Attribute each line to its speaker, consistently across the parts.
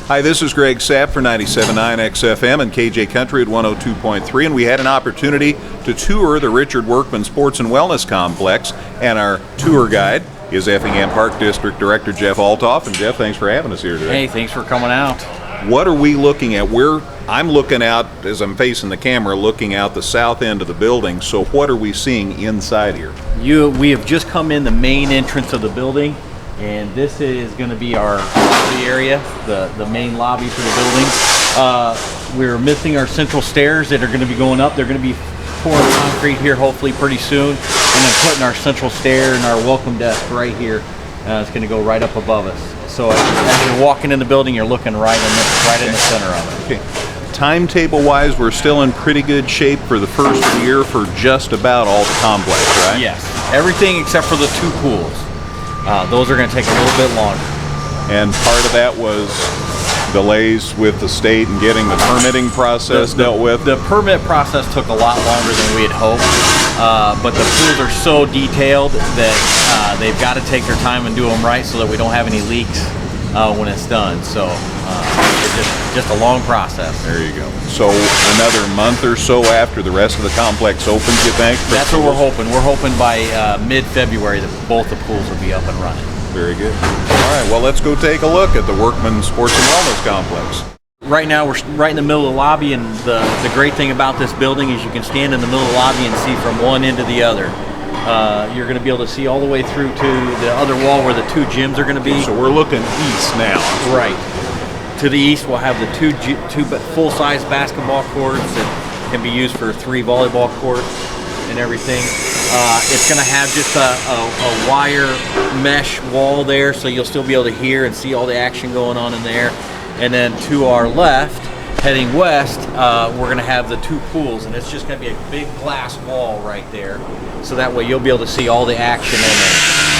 Speaker 1: Hi, this is Greg Sapp for 97.9 XFM and KJ Country at 102.3, and we had an opportunity to tour the Richard Workman Sports and Wellness Complex, and our tour guide is Effingham Park District Director Jeff Altoff. And Jeff, thanks for having us here today.
Speaker 2: Hey, thanks for coming out.
Speaker 1: What are we looking at? I'm looking out, as I'm facing the camera, looking out the south end of the building, so what are we seeing inside here?
Speaker 2: We have just come in the main entrance of the building, and this is going to be our lobby area, the main lobby for the building. We're missing our central stairs that are going to be going up. They're going to be pouring concrete here hopefully pretty soon, and then putting our central stair and our welcome desk right here. It's going to go right up above us. So as you're walking in the building, you're looking right in the center of it.
Speaker 1: Okay. Timetable-wise, we're still in pretty good shape for the first year for just about all the complex, right?
Speaker 2: Yes, everything except for the two pools. Those are going to take a little bit longer.
Speaker 1: And part of that was delays with the state and getting the permitting process dealt with?
Speaker 2: The permit process took a lot longer than we had hoped, but the pools are so detailed that they've got to take their time and do them right so that we don't have any leaks when it's done. So it's just a long process.
Speaker 1: There you go. So another month or so after the rest of the complex opens, you think?
Speaker 2: That's what we're hoping. We're hoping by mid-February that both the pools will be up and running.
Speaker 1: Very good. All right, well, let's go take a look at the Workman Sports and Wellness Complex.
Speaker 2: Right now, we're right in the middle of the lobby, and the great thing about this building is you can stand in the middle of the lobby and see from one end to the other. You're going to be able to see all the way through to the other wall where the two gyms are going to be.
Speaker 1: So we're looking east now.
Speaker 2: Right. To the east, we'll have the two full-size basketball courts that can be used for 3 volleyball courts and everything. It's going to have just a wire mesh wall there, so you'll still be able to hear and see all the action going on in there. And then to our left, heading west, we're going to have the 2 pools, and it's just going to be a big glass wall right there, so that way you'll be able to see all the action and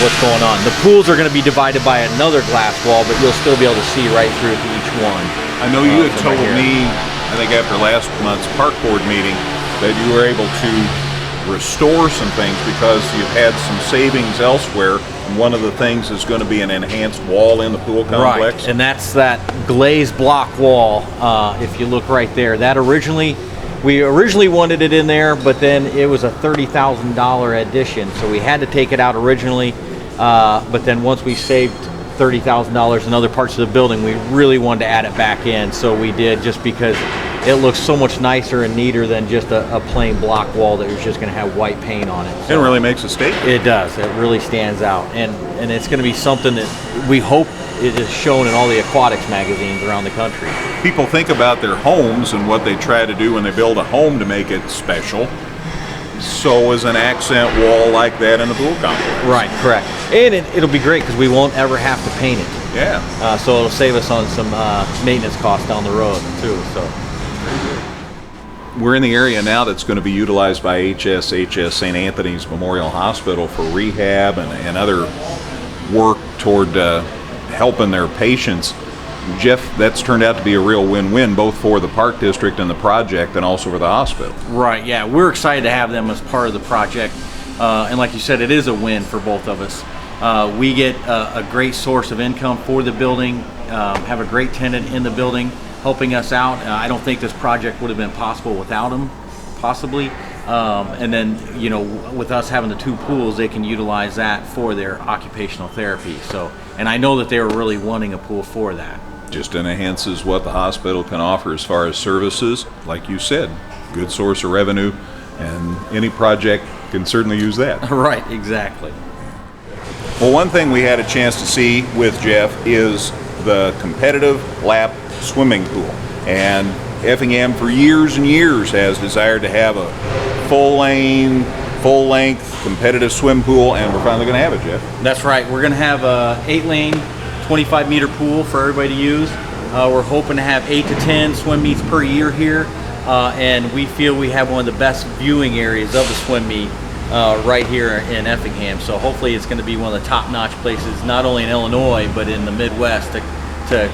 Speaker 2: what's going on. The pools are going to be divided by another glass wall, but you'll still be able to see right through to each one.
Speaker 1: I know you had told me, I think after last month's park board meeting, that you were able to restore some things because you've had some savings elsewhere, and one of the things is going to be an enhanced wall in the pool complex.
Speaker 2: Right, and that's that glazed block wall. If you look right there, that we originally wanted it in there, but then it was a $30,000 addition, so we had to take it out originally. But then once we saved $30,000 in other parts of the building, we really wanted to add it back in, so we did, just because it looks so much nicer and neater than just a plain block wall that was just going to have white paint on it.
Speaker 1: So it really makes a statement.
Speaker 2: It does. It really stands out, and it's going to be something that we hope it is shown in all the aquatics magazines around the country.
Speaker 1: People think about their homes and what they try to do when they build a home to make it special. So is an accent wall like that in the pool complex.
Speaker 2: Right, correct. And it'll be great because we won't ever have to paint it.
Speaker 1: Yeah.
Speaker 2: So it'll save us on some maintenance costs down the road too. So
Speaker 1: we're in the area now that's going to be utilized by HSHS St. Anthony's Memorial Hospital for rehab and other work toward helping their patients. Jeff, that's turned out to be a real win-win, both for the Park District and the project, and also for the hospital.
Speaker 2: Right, yeah. We're excited to have them as part of the project. And like you said, it is a win for both of us. We get a great source of income for the building, have a great tenant in the building helping us out. I don't think this project would have been possible without them, possibly. And then, with us having the 2 pools, they can utilize that for their occupational therapy. So, and I know that they were really wanting a pool for that.
Speaker 1: Just enhances what the hospital can offer as far as services. Like you said, good source of revenue, and any project can certainly use that.
Speaker 2: Right, exactly.
Speaker 1: Well, one thing we had a chance to see with Jeff is the competitive lap swimming pool. And Effingham for years and years has desired to have a full-length competitive swim pool, and we're finally going to have it, Jeff.
Speaker 2: That's right. We're going to have a 8-lane, 25-meter pool for everybody to use. We're hoping to have 8 to 10 swim meets per year here, and we feel we have one of the best viewing areas of the swim meet right here in Effingham. So hopefully it's going to be one of the top-notch places, not only in Illinois, but in the Midwest to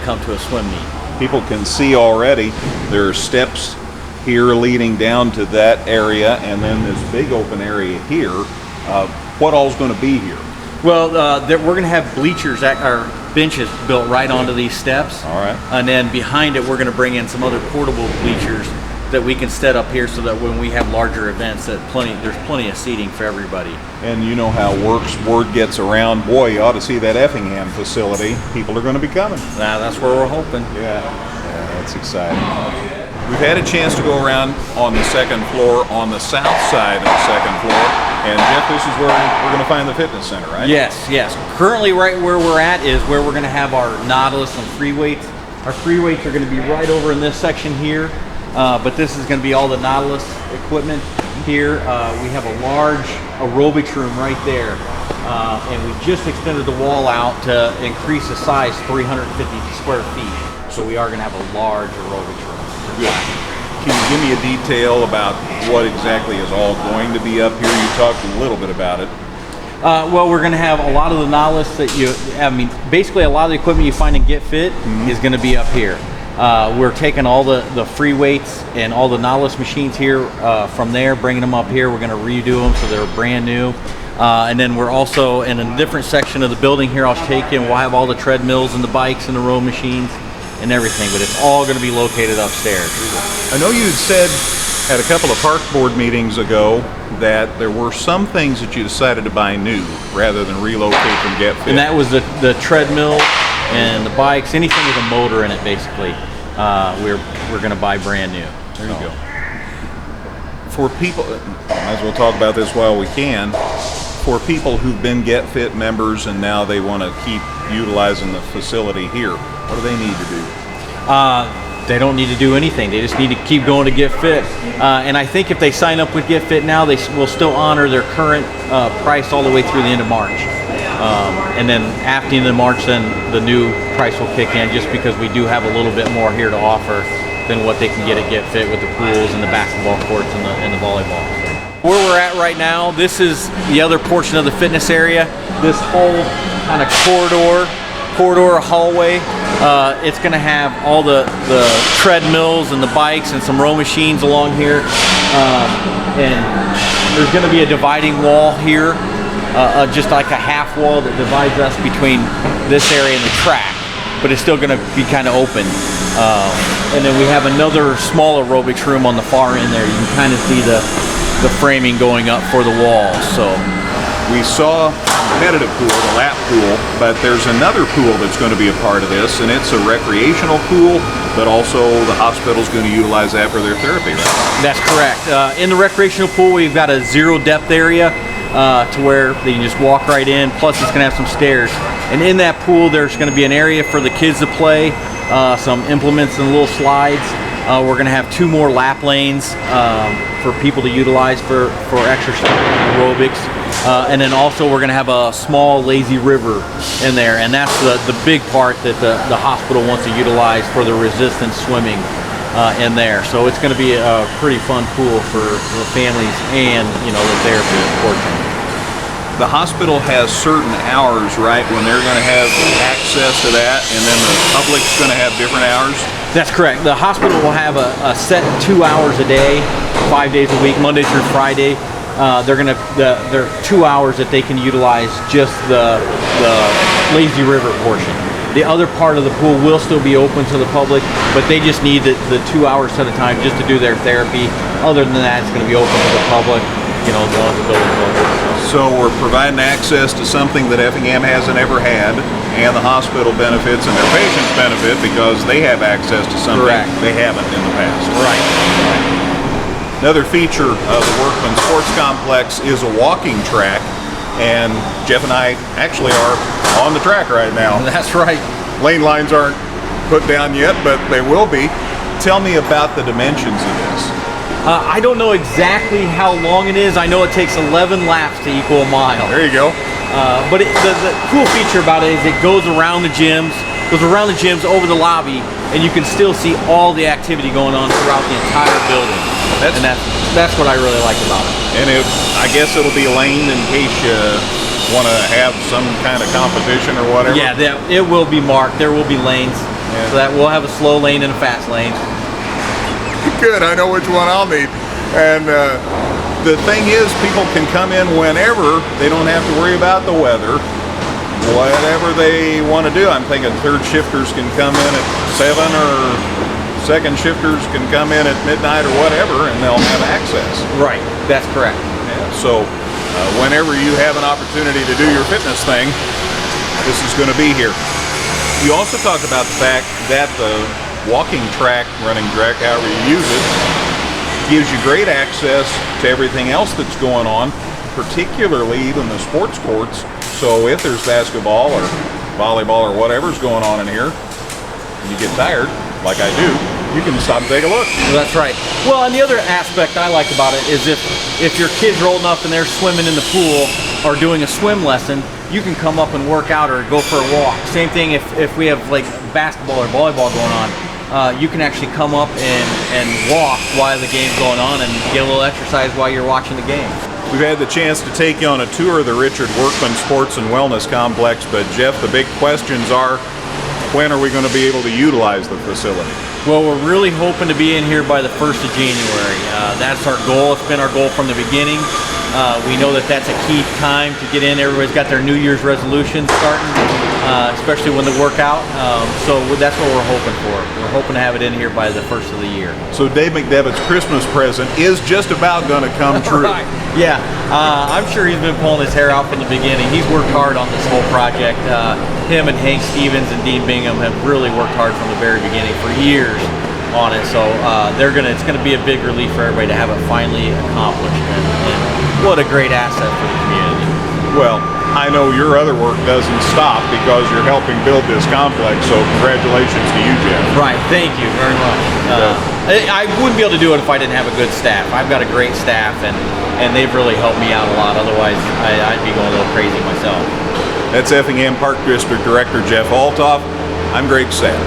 Speaker 2: come to a swim meet.
Speaker 1: People can see already there are steps here leading down to that area, and then this big open area here. What all's going to be here?
Speaker 2: Well, we're going to have bleachers, or benches built right onto these steps.
Speaker 1: All right.
Speaker 2: And then behind it, we're going to bring in some other portable bleachers that we can set up here so that when we have larger events, that there's plenty of seating for everybody.
Speaker 1: And you know how word gets around, boy, you ought to see that Effingham facility. People are going to be coming.
Speaker 2: That's where we're hoping.
Speaker 1: Yeah, that's exciting. We've had a chance to go around on the second floor, on the south side of the second floor. And Jeff, this is where we're going to find the fitness center, right?
Speaker 2: Yes. Currently, right where we're at is where we're going to have our Nautilus and free weights. Our free weights are going to be right over in this section here. But this is going to be all the Nautilus equipment here. We have a large aerobics room right there. And we just extended the wall out to increase the size 350 square feet. So we are going to have a large aerobics room.
Speaker 1: Good. Can you give me a detail about what exactly is all going to be up here? You talked a little bit about it.
Speaker 2: Well, we're going to have a lot of the Nautilus basically a lot of the equipment you find in Get Fit is going to be up here. We're taking all the free weights and all the Nautilus machines here from there, bringing them up here. We're going to redo them so they're brand new. And then we're also in a different section of the building here. We'll have all the treadmills and the bikes and the row machines and everything, but it's all going to be located upstairs.
Speaker 1: I know you had said at a couple of park board meetings ago that there were some things that you decided to buy new rather than relocate from Get Fit.
Speaker 2: And that was the treadmill and the bikes, anything with a motor in it, basically. We're going to buy brand new.
Speaker 1: There you go. For people, might as well talk about this while we can. For people who've been Get Fit members and now they want to keep utilizing the facility here, what do they need to do?
Speaker 2: They don't need to do anything. They just need to keep going to Get Fit. And I think if they sign up with Get Fit now, they will still honor their current price all the way through the end of March. And then after the end of March, then the new price will kick in, just because we do have a little bit more here to offer than what they can get at Get Fit with the pools and the basketball courts and the volleyball. Where we're at right now, this is the other portion of the fitness area. This whole kind of corridor hallway, it's going to have all the treadmills and the bikes and some row machines along here. And there's going to be a dividing wall here. Just like a half wall that divides us between this area and the track, but it's still going to be kind of open. And then we have another small aerobics room on the far end there. You can kind of see the framing going up for the walls. So
Speaker 1: we saw a competitive pool, the lap pool, but there's another pool that's going to be a part of this, and it's a recreational pool, but also the hospital's going to utilize that for their therapy, right?
Speaker 2: That's correct. In the recreational pool, we've got a zero depth area to where they can just walk right in, plus it's going to have some stairs. And in that pool, there's going to be an area for the kids to play, some implements and little slides. We're going to have 2 more lap lanes for people to utilize for exercise and aerobics. And then also we're going to have a small lazy river in there, and that's the big part that the hospital wants to utilize for the resistance swimming in there. So it's going to be a pretty fun pool for the families and the therapy portion.
Speaker 1: The hospital has certain hours, right, when they're going to have access to that, and then the public's going to have different hours?
Speaker 2: That's correct. The hospital will have a set 2 hours a day, 5 days a week, Monday through Friday. There are 2 hours that they can utilize just the lazy river portion. The other part of the pool will still be open to the public, but they just need the 2 hours at a time just to do their therapy. Other than that, it's going to be open to the public, as long as the building's open.
Speaker 1: So we're providing access to something that Effingham hasn't ever had, and the hospital benefits and their patients benefit because they have access to something they haven't in the past.
Speaker 2: Right.
Speaker 1: Another feature of the Workman Sports Complex is a walking track, and Jeff and I actually are on the track right now.
Speaker 2: That's right.
Speaker 1: Lane lines aren't put down yet, but they will be. Tell me about the dimensions of this.
Speaker 2: I don't know exactly how long it is. I know it takes 11 laps to equal a mile.
Speaker 1: There you go.
Speaker 2: But the cool feature about it is it goes around the gyms, over the lobby, and you can still see all the activity going on throughout the entire building. That's what I really like about it.
Speaker 1: And I guess it'll be laned in case you want to have some kind of competition or whatever.
Speaker 2: Yeah, it will be marked. There will be lanes. Yeah. So that we'll have a slow lane and a fast lane.
Speaker 1: Good, I know which one I'll need. And the thing is, people can come in whenever. They don't have to worry about the weather. whatever they want to do. I'm thinking third shifters can come in at 7, or second shifters can come in at midnight or whatever, and they'll have access.
Speaker 2: Right, that's correct.
Speaker 1: Yeah, so whenever you have an opportunity to do your fitness thing, this is going to be here. You also talked about the fact that the walking track, running track, however you use it, gives you great access to everything else that's going on, particularly even the sports courts. So if there's basketball or volleyball or whatever's going on in here, and you get tired, like I do, you can stop and take a look.
Speaker 2: Well, that's right. Well, and the other aspect I like about it is if your kids are old enough and they're swimming in the pool or doing a swim lesson, you can come up and work out or go for a walk. Same thing if we have like basketball or volleyball going on. You can actually come up and walk while the game's going on and get a little exercise while you're watching the game.
Speaker 1: We've had the chance to take you on a tour of the Richard Workman Sports and Wellness Complex, but Jeff, the big questions are, when are we going to be able to utilize the facility?
Speaker 2: Well, we're really hoping to be in here by the 1st of January. That's our goal. It's been our goal from the beginning. We know that that's a key time to get in. Everybody's got their New Year's resolutions starting, especially when they work out. So that's what we're hoping for. We're hoping to have it in here by the 1st of the year.
Speaker 1: So Dave McDevitt's Christmas present is just about going to come true.
Speaker 2: Right. Yeah, I'm sure he's been pulling his hair out from the beginning. He's worked hard on this whole project. Him and Hank Stevens and Dean Bingham have really worked hard from the very beginning for years on it. So it's gonna be a big relief for everybody to have it finally accomplished. And what a great asset for the community.
Speaker 1: Well, I know your other work doesn't stop because you're helping build this complex, so congratulations to you, Jeff.
Speaker 2: Right, thank you very much. I wouldn't be able to do it if I didn't have a good staff. I've got a great staff, and they've really helped me out a lot. Otherwise, I'd be going a little crazy myself.
Speaker 1: That's Effingham Park District Director Jeff Altoff. I'm Greg Sapp.